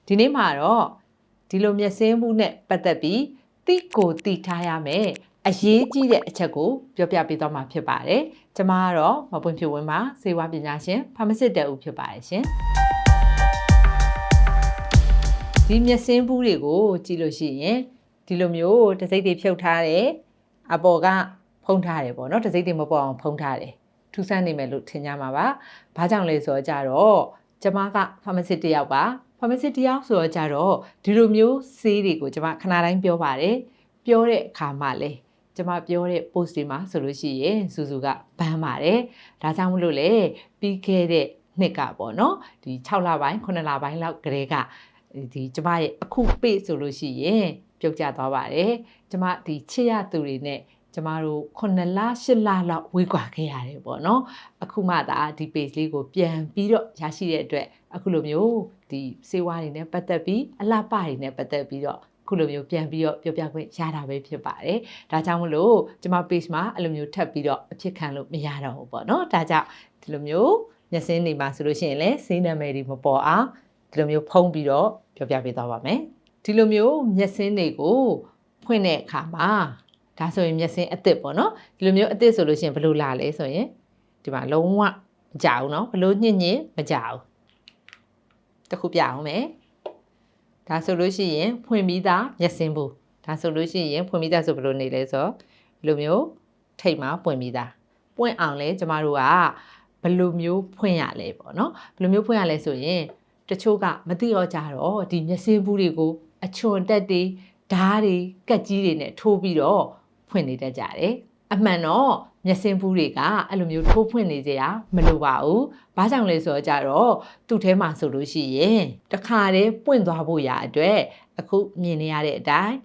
ဒီနေ့မှာတော့ဒီလိုမျက်စင်းမှုနဲ့ပတ်သက်ပြီးတိကိုတိထားရမယ်အရေးကြီးတဲ့အချက်ကိုပြောပြပေးသွားမှာဖြစ်ပါတယ်။ကျွန်မကတော့မပွင့်ဖြူဝင်းပါဆေးဝါးပညာရှင်ဖာမစစ်တက်ဦးဖြစ်ပါတယ်ရှင်။ဒီမျက်စင်းဘူးတွေကိုကြည့်လို့ရှိရင်ဒီလိုမျိုးတစိမ့်တွေဖြုတ်ထားတယ်အပေါ်ကဖုံးထားတယ်ပေါ့နော်တစိမ့်တွေမပေါ်အောင်ဖုံးထားတယ်ထူးဆန်းနေမယ်လို့ထင်ကြမှာပါ။ဘာကြောင့်လဲဆိုတော့ကြတော့ကျွန်မကဖာမစစ်တယောက်ပါဖာမစစ်တယောက်ဆိုတော့ကြတော့ဒီလိုမျိုးဆေးတွေကိုကျွန်မခဏတိုင်းပြောပါတယ်ပြောတဲ့အခါမှာလဲကျွန်မပြောတဲ့ post တွေမှာဆိုလို့ရှိရင်စူစူကဘန်းပါတယ်ဒါကြောင့်မလို့လေပြီးခဲ့တဲ့နှစ်ကပေါ့နော်ဒီ6လပိုင်း9လပိုင်းလောက်ကလေးကဒီကျွန်မရဲ့အခု page ဆိုလို့ရှိရင်ပြုတ်ကျသွားပါတယ်ကျွန်မဒီချစ်ရသူတွေနဲ့ကျမတို့9လ10လလောက်ဝေးကွာခဲ့ရတယ်ပေါ့နော်အခုမှသာဒီ page လေးကိုပြန်ပြီးတော့ရရှိတဲ့အတွက်အခုလိုမျိုးဒီစေဝါတွေနဲ့ပတ်သက်ပြီးအလှပတွေနဲ့ပတ်သက်ပြီးတော့အခုလိုမျိုးပြန်ပြီးတော့ပြောပြခွင့်ရတာပဲဖြစ်ပါတယ်ဒါကြောင့်မလို့ကျမ page မှာအဲ့လိုမျိုးထပ်ပြီးတော့အဖြစ်ခံလို့မရတော့ဘူးပေါ့နော်ဒါကြောင့်ဒီလိုမျိုးမျက်စင်းတွေမှာဆိုလို့ရှိရင်လည်းစေးနာမည်တွေမပေါ်အောင်ဒီလိုမျိုးဖုံးပြီးတော့ပြောပြပေးသွားပါမယ်ဒီလိုမျိုးမျက်စင်းတွေကိုဖွင့်တဲ့အခါမှာဒါဆိုရင်မျက်စင်းအစ်စ်ပေါ့နော်ဒီလိုမျိုးအစ်စ်ဆိုလို့ရှိရင်ဘယ်လိုလာလဲဆိုရင်ဒီမှာလုံးဝမကြဘူးနော်ဘလို့ညှင့်ညင်မကြဘူးတခုပြအောင်မယ်ဒါဆိုလို့ရှိရင်ဖွင့်ပြီးသားမျက်စင်းဘူးဒါဆိုလို့ရှိရင်ဖွင့်ပြီးသားဆိုဘယ်လိုနေလဲဆိုဒီလိုမျိုးထိတ်မှာပွင့်ပြီးသားပွင့်အောင်လဲကျမတို့ကဘယ်လိုမျိုးဖွင့်ရလဲပေါ့နော်ဘယ်လိုမျိုးဖွင့်ရလဲဆိုရင်တချို့ကမသိတော့ကြတော့ဒီမျက်စင်းဘူးတွေကိုအချွန်တက်တွေဓားတွေကက်ကြီးတွေနဲ့ထိုးပြီးတော့ဖွင့်နေတတ်ကြတယ်အမှန်တော့မျက်စင်းဘူးတွေကအဲ့လိုမျိုးထိုးဖွင့်နေကြရမလိုပါဘူးဘာကြောင့်လဲဆိုတော့ကြတော့သူ့ထဲမှာဆိုလို့ရှိရင်တခါတည်းပွင့်သွားဖို့ရာအတွက်အခုမြင်နေရတဲ့အတိုင်း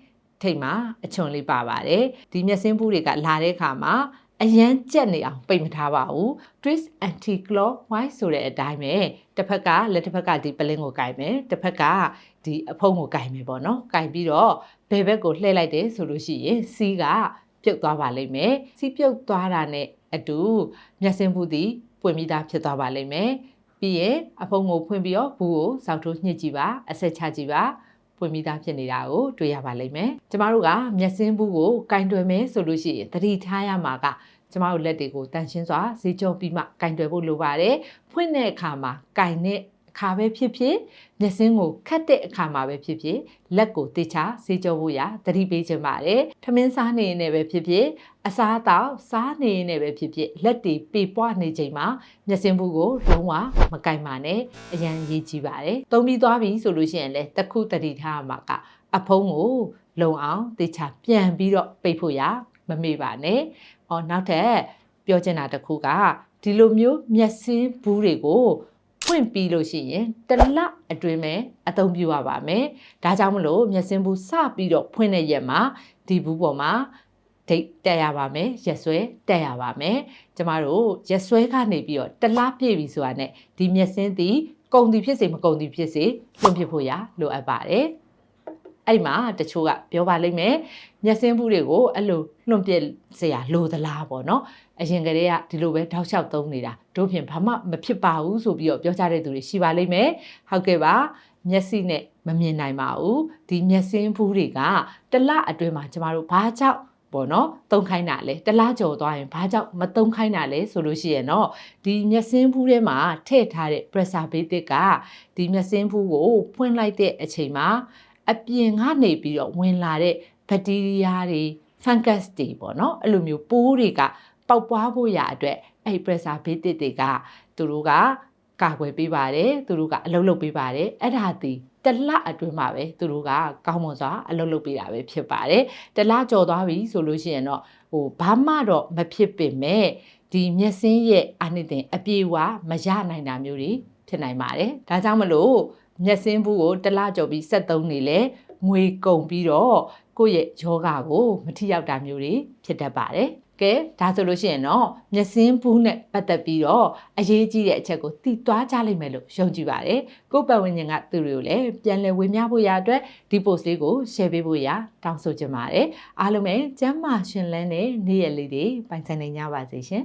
ထိတ်မှာအချွန်လေးပါပါတယ်ဒီမျက်စင်းဘူးတွေကလာတဲ့အခါမှာအရန်ကြက်နေအောင်ပိတ်မထားပါဘူး twist anti clockwise ဆိုတဲ့အတိုင်းပဲတစ်ဖက်ကလက်တစ်ဖက်ကဒီပလင်းကိုကင်မယ်တစ်ဖက်ကဒီအဖုံးကိုကင်မယ်ပေါ့နော်ကင်ပြီးတော့ဘယ်ဘက်ကိုလှည့်လိုက်တယ်ဆိုလို့ရှိရင်စီးကပြုတ်သွားပါလိမ့်မယ်စီးပြုတ်သွားတာနဲ့အတူမျက်စင်းဘူးသည်ပွင့်ပြီးသားဖြစ်သွားပါလိမ့်မယ်ပြီးရင်အဖုံးကိုဖွင့်ပြီးတော့ဘူးကိုစောက်ထိုးညှစ်ကြည့်ပါအဆက်ချကြည့်ပါပွင့်ပြီးသားဖြစ်နေတာကိုတွေ့ရပါလိမ့်မယ်ကျမတို့ကမျက်စင်းဘူးကိုကင်တွယ်မယ်ဆိုလို့ရှိရင်သတိထားရမှာကကျမတို့လက်တွေကိုတန်ရှင်းစွာဈေးကြောပြီးမှကင်တွယ်ဖို့လိုပါတယ်ဖွင့်တဲ့အခါမှာကင်တဲ့အခါပဲဖြစ်ဖြစ်မျက်စင်းကိုခတ်တဲ့အခါမှာပဲဖြစ်ဖြစ်လက်ကိုတေချာဈေးကြောဖို့ရသတိပေးခြင်းပါတယ်ထမင်းစားနေရင်လည်းပဲဖြစ်ဖြစ်အစားအသောက်စားနေရင်လည်းပဲဖြစ်ဖြစ်လက်တွေပေပွားနေချိန်မှာမျက်စင်းဘူးကိုလုံးဝမကင်ပါနဲ့အရန်ရေးကြည့်ပါတယ်သုံးပြီးသွားပြီဆိုလို့ရှိရင်လည်းတစ်ခုတတိထားမှာကအဖုံးကိုလုံအောင်တေချာပြန်ပြီးတော့ပိတ်ဖို့ရမမေ့ပါနဲ့နောက်ထပ်ပြောချင်တာတစ်ခုကဒီလိုမျိုးမျက်စင်းဘူးတွေကိုဖွင့်ပြီးလို့ရှိရင်တစ်လအတွင်းပဲအသုံးပြုရပါမယ်ဒါကြောင့်မလို့မျက်စင်းဘူးစပြီးတော့ဖွင့်တဲ့ရက်မှာဒီဘူးပေါ်မှာဒိတ်တက်ရပါမယ်ရက်စွဲတက်ရပါမယ်ကျမတို့ရက်စွဲကနေပြီးတော့တစ်လပြည့်ပြီဆိုတာနဲ့ဒီမျက်စင်းသည်ကုန်သည်ဖြစ်စေမကုန်သည်ဖြစ်စေလွန်ပြဖို့ရလိုအပ်ပါတယ်အဲ့မှာတချို့ကပြောပါလိမ့်မယ်မျက်စင်းဘူးတွေကိုအဲ့လိုလွန်ပြစရာလိုသလားပေါ့နော်အရင်ကတည်းကဒီလိုပဲတောက်လျှောက်သုံးနေတာတို့ဖြင့်ဘာမှမဖြစ်ပါဘူးဆိုပြီးတော့ပြောကြတဲ့သူတွေရှိပါလိမ့်မယ်ဟုတ်ကဲ့ပါမျက်စိနဲ့မမြင်နိုင်ပါဘူးဒီမျက်စင်းဘူးတွေကတစ်လအတွင်းမှာကျမတို့ဘာကြောင့်ပေါ့နော်သုံးခိုင်းတာလဲတစ်လကျော်သွားရင်ဘာကြောင့်မသုံးခိုင်းတာလဲဆိုလို့ရှိရင်တော့ဒီမျက်စင်းဘူးထဲမှာထည့်ထားတဲ့ preservative ကဒီမျက်စင်းဘူးကိုဖွင့်လိုက်တဲ့အချိန်မှာအပြင်ကနေပြီးတော့ဝင်လာတဲ့ဘက်တီးရီးယားတွေ fungus တွေပေါ့နော်အဲ့လိုမျိုးပိုးတွေကပေါက်ပွားဖို့ရအတွက်အဲ့ preservative တွေကသူတို့ကကာကွယ်ပေးပါတယ်သူတို့ကအလုပ်လုပ်ပေးပါတယ်အဲ့ဒါဒီတစ်လအတွင်းမှာပဲသူတို့ကကောင်းမွန်စွာအလုပ်လုပ်ပေးတာပဲဖြစ်ပါတယ်တစ်လကြော်သွားပြီဆိုလို့ရှိရင်တော့ဘာမှတော့မဖြစ်ပင်မဲ့ဒီမျက်စင်းရဲ့အာနိသင်အပြေအဝမရနိုင်တာမျိုးတွေဖြစ်နိုင်ပါတယ်ဒါကြောင့်မလို့မျက်စင်းဘူးကိုတစ်လကြော်ပြီး73နေလဲငွေကုန်ပြီးတော့ကိုယ့်ရဲ့ယောဂကိုမထိရောက်တာမျိုးတွေဖြစ်တတ်ပါတယ်ကဲဒါဆိုလို့ရှိရင်တော့မျက်စင်းဘူးနဲ့ပတ်သက်ပြီးတော့အရေးကြီးတဲ့အချက်ကိုသိသွားကြလိမ့်မယ်လို့ယုံကြည်ပါတယ်ကိုယ့်ပတ်ဝန်းကျင်ကသူတွေကိုလည်းပြန်လည်ဝေမျှဖို့ရအတွက်ဒီ post လေးကို share ပေးဖို့ရတောင်းဆိုချင်ပါတယ်အားလုံးပဲကျမ်းမာရှင်လန်းတဲ့နေ့ရက်လေးတွေပိုင်ဆိုင်နိုင်ကြပါစေရှင်